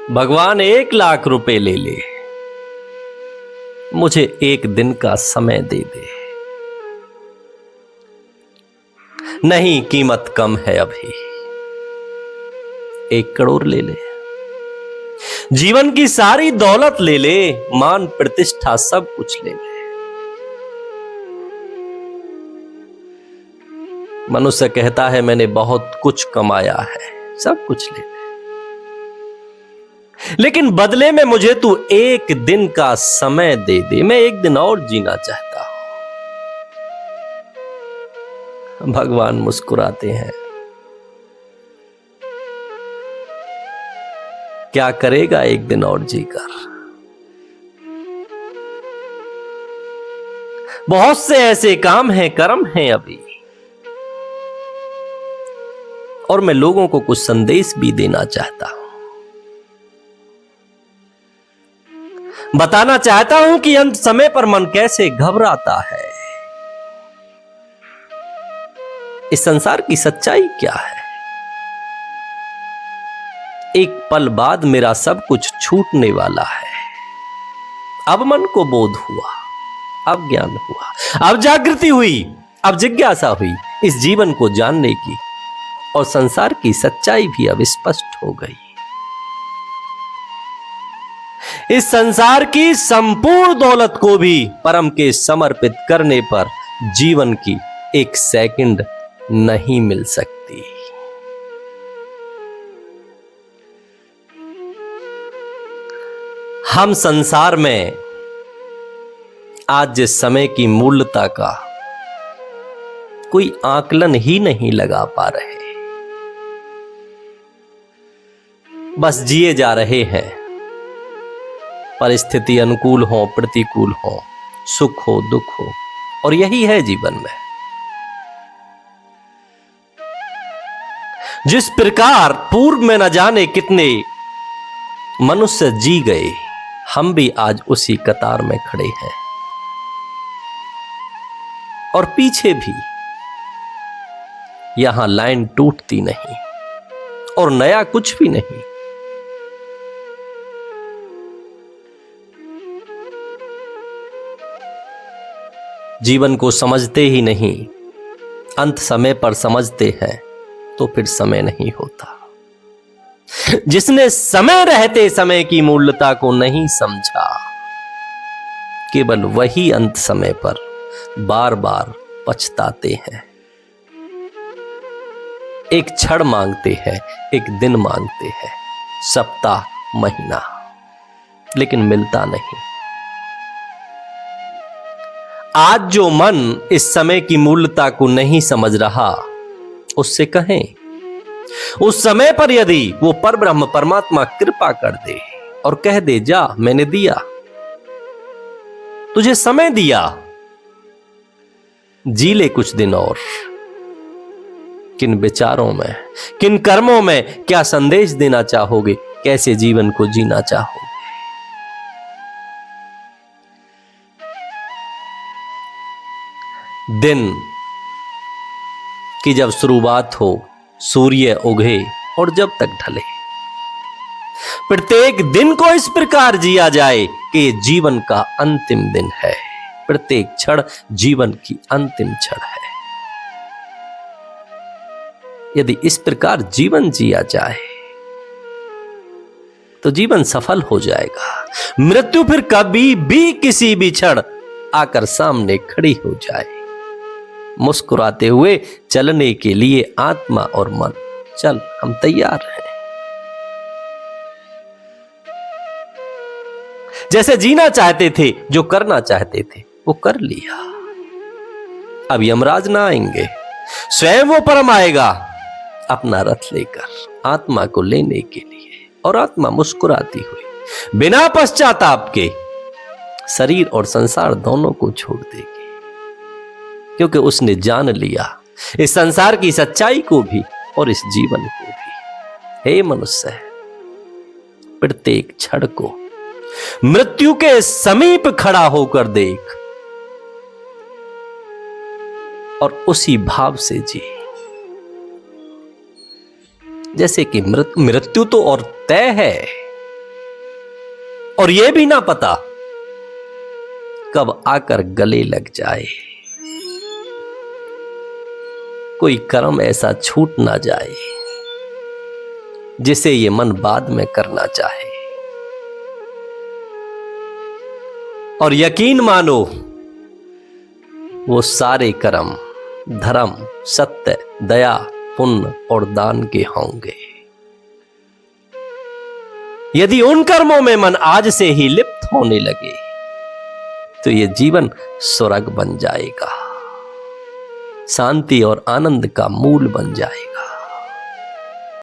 भगवान 1,00,000 रुपए ले ले, मुझे एक दिन का समय दे दे। नहीं, कीमत कम है अभी, 1 करोड़ ले ले। जीवन की सारी दौलत ले ले, मान प्रतिष्ठा सब कुछ ले ले। मनुष्य कहता है मैंने बहुत कुछ कमाया है, सब कुछ ले ले, लेकिन बदले में मुझे तू एक दिन का समय दे दे, मैं एक दिन और जीना चाहता हूं। भगवान मुस्कुराते हैं, क्या करेगा एक दिन और जीकर। बहुत से ऐसे काम हैं, कर्म हैं अभी, और मैं लोगों को कुछ संदेश भी देना चाहता हूं। बताना चाहता हूं कि अंत समय पर मन कैसे घबराता है। इस संसार की सच्चाई क्या है। एक पल बाद मेरा सब कुछ छूटने वाला है। अब मन को बोध हुआ, अब ज्ञान हुआ, अब जागृति हुई, अब जिज्ञासा हुई इस जीवन को जानने की, और संसार की सच्चाई भी अब स्पष्ट हो गई। इस संसार की संपूर्ण दौलत को भी परम के समर्पित करने पर जीवन की 1 सेकंड नहीं मिल सकती। हम संसार में आज जिस समय की मूल्यता का कोई आकलन ही नहीं लगा पा रहे, बस जिए जा रहे हैं। परिस्थिति अनुकूल हो प्रतिकूल हो, सुख हो दुख हो, और यही है जीवन में। जिस प्रकार पूर्व में न जाने कितने मनुष्य जी गए, हम भी आज उसी कतार में खड़े हैं, और पीछे भी यहां लाइन टूटती नहीं और नया कुछ भी नहीं। जीवन को समझते ही नहीं, अंत समय पर समझते हैं तो फिर समय नहीं होता। जिसने समय रहते समय की मूल्यता को नहीं समझा, केवल वही अंत समय पर बार बार पछताते हैं। एक क्षण मांगते हैं, एक दिन मांगते हैं, सप्ताह, महीना, लेकिन मिलता नहीं। आज जो मन इस समय की मूल्यता को नहीं समझ रहा, उससे कहें उस समय पर यदि वो परब्रह्म परमात्मा कृपा कर दे और कह दे जा मैंने दिया, तुझे समय दिया, जी ले कुछ दिन और। किन विचारों में, किन कर्मों में क्या संदेश देना चाहोगे, कैसे जीवन को जीना चाहोगे। दिन की जब शुरुआत हो, सूर्य उगे और जब तक ढले, प्रत्येक दिन को इस प्रकार जिया जाए कि ये जीवन का अंतिम दिन है। प्रत्येक क्षण जीवन की अंतिम क्षण है। यदि इस प्रकार जीवन जिया जाए तो जीवन सफल हो जाएगा। मृत्यु फिर कभी भी किसी भी क्षण आकर सामने खड़ी हो जाए। मुस्कुराते हुए चलने के लिए आत्मा और मन, चल हम तैयार हैं। जैसे जीना चाहते थे, जो करना चाहते थे वो कर लिया। अब यमराज ना आएंगे, स्वयं वो परम आएगा अपना रथ लेकर आत्मा को लेने के लिए, और आत्मा मुस्कुराती हुई बिना पश्चाताप के शरीर और संसार दोनों को छोड़ देगी, क्योंकि उसने जान लिया इस संसार की सच्चाई को भी और इस जीवन को भी। हे मनुष्य, प्रत्येक क्षण को मृत्यु के समीप खड़ा होकर देख और उसी भाव से जी, जैसे कि मृत्यु तो और तय है, और यह भी ना पता कब आकर गले लग जाए। कोई कर्म ऐसा छूट ना जाए जिसे ये मन बाद में करना चाहे। और यकीन मानो वो सारे कर्म धर्म, सत्य, दया, पुण्य और दान के होंगे। यदि उन कर्मों में मन आज से ही लिप्त होने लगे तो ये जीवन स्वर्ग बन जाएगा, शांति और आनंद का मूल बन जाएगा।